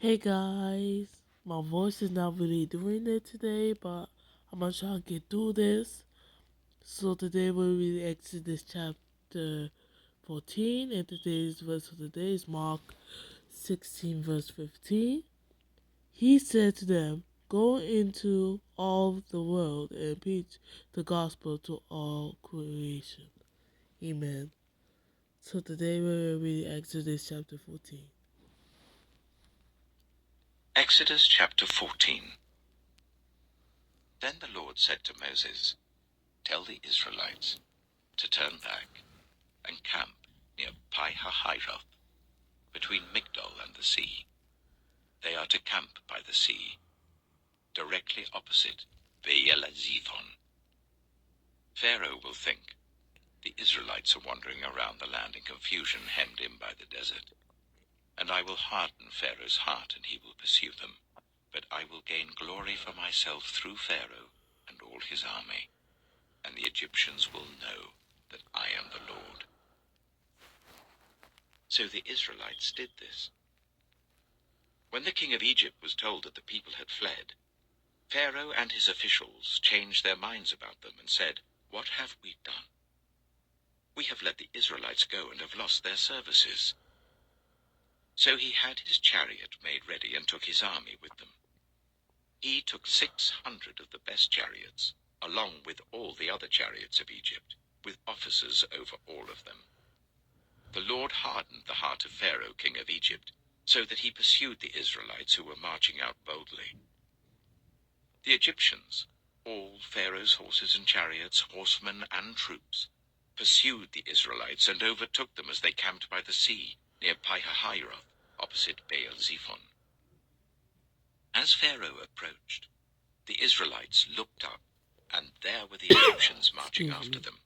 Hey guys, my voice is not really doing it today, but I'm gonna try to get through this. So today we'll read Exodus chapter 14, and today's verse for today is Mark 16, verse 15. He said to them, "Go into all the world and preach the gospel to all creation." Amen. So today we'll read Exodus chapter 14. Exodus chapter 14. Then the Lord said to Moses, "Tell the Israelites to turn back and camp near Pi-hahiroth, between Migdol and the sea. They are to camp by the sea, directly opposite Baal-zephon. Pharaoh will think the Israelites are wandering around the land in confusion, hemmed in by the desert. And I will harden Pharaoh's heart, and he will pursue them. But I will gain glory for myself through Pharaoh and all his army, and the Egyptians will know that I am the Lord." So the Israelites did this. When the king of Egypt was told that the people had fled, Pharaoh and his officials changed their minds about them and said, "What have we done? We have let the Israelites go and have lost their services." So he had his chariot made ready and took his army with them. He took 600 of the best chariots, along with all the other chariots of Egypt, with officers over all of them. The Lord hardened the heart of Pharaoh, king of Egypt, so that he pursued the Israelites who were marching out boldly. The Egyptians, all Pharaoh's horses and chariots, horsemen and troops, pursued the Israelites and overtook them as they camped by the sea, near Pi-hahiroth, opposite Baal-zephon. As Pharaoh approached, the Israelites looked up, and there were the Egyptians marching after them.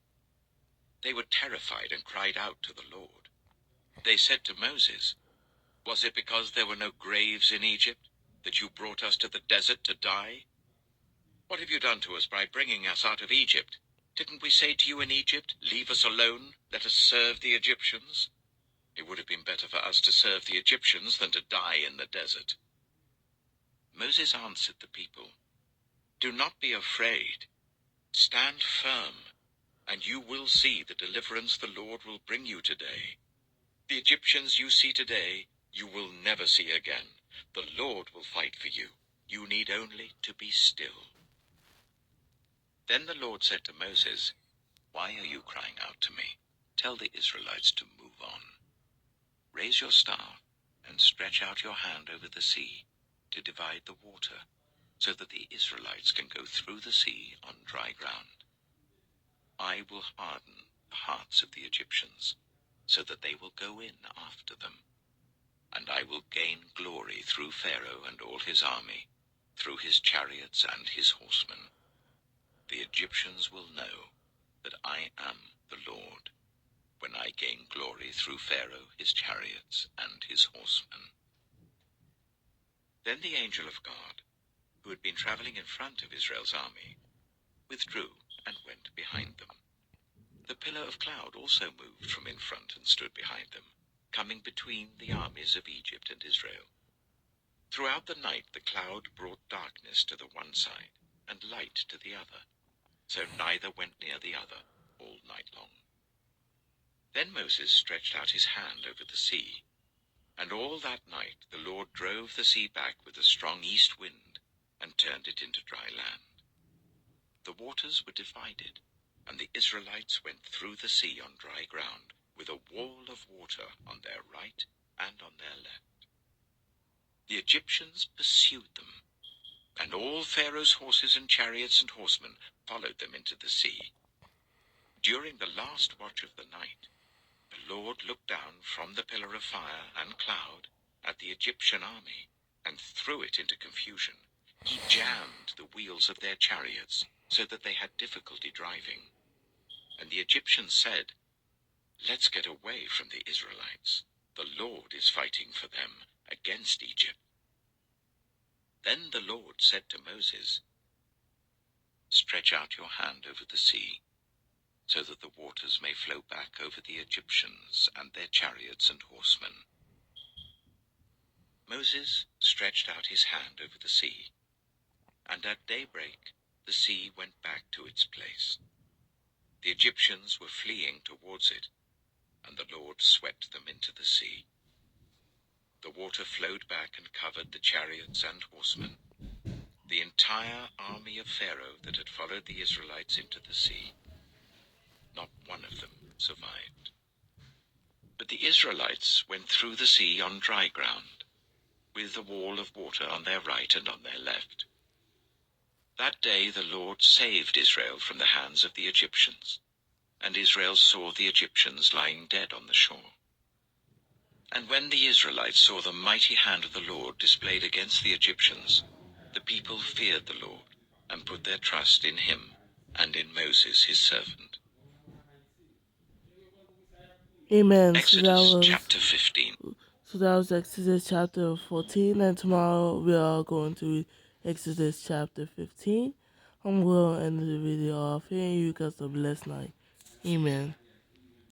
They were terrified and cried out to the Lord. They said to Moses, "Was it because there were no graves in Egypt that you brought us to the desert to die? What have you done to us by bringing us out of Egypt? Didn't we say to you in Egypt, 'Leave us alone, let us serve the Egyptians'? It would have been better for us to serve the Egyptians than to die in the desert." Moses answered the people, "Do not be afraid. Stand firm, and you will see the deliverance the Lord will bring you today. The Egyptians you see today, you will never see again. The Lord will fight for you. You need only to be still." Then the Lord said to Moses, "Why are you crying out to me? Tell the Israelites to move on. Raise your staff and stretch out your hand over the sea to divide the water, so that the Israelites can go through the sea on dry ground. I will harden the hearts of the Egyptians, so that they will go in after them. And I will gain glory through Pharaoh and all his army, through his chariots and his horsemen. The Egyptians will know that I am the Lord, when I gain glory through Pharaoh, his chariots, and his horsemen." Then the angel of God, who had been traveling in front of Israel's army, withdrew and went behind them. The pillar of cloud also moved from in front and stood behind them, coming between the armies of Egypt and Israel. Throughout the night the cloud brought darkness to the one side and light to the other, so neither went near the other all night long. Then Moses stretched out his hand over the sea, and all that night the Lord drove the sea back with a strong east wind and turned it into dry land. The waters were divided, and the Israelites went through the sea on dry ground, with a wall of water on their right and on their left. The Egyptians pursued them, and all Pharaoh's horses and chariots and horsemen followed them into the sea. During the last watch of the night, the Lord looked down from the pillar of fire and cloud at the Egyptian army and threw it into confusion. He jammed the wheels of their chariots so that they had difficulty driving. And the Egyptians said, "Let's get away from the Israelites. The Lord is fighting for them against Egypt." Then the Lord said to Moses, "Stretch out your hand over the sea, so that the waters may flow back over the Egyptians and their chariots and horsemen." Moses stretched out his hand over the sea, and at daybreak the sea went back to its place. The Egyptians were fleeing towards it, and the Lord swept them into the sea. The water flowed back and covered the chariots and horsemen, the entire army of Pharaoh that had followed the Israelites into the sea. Not one of them survived. But the Israelites went through the sea on dry ground, with a wall of water on their right and on their left. That day the Lord saved Israel from the hands of the Egyptians, and Israel saw the Egyptians lying dead on the shore. And when the Israelites saw the mighty hand of the Lord displayed against the Egyptians, the people feared the Lord, and put their trust in him and in Moses his servant. Amen. Exodus chapter 15. So that was Exodus chapter 14, and tomorrow we are going to read Exodus chapter 15. I'm going to end the video off here, and you guys have a blessed night. Amen.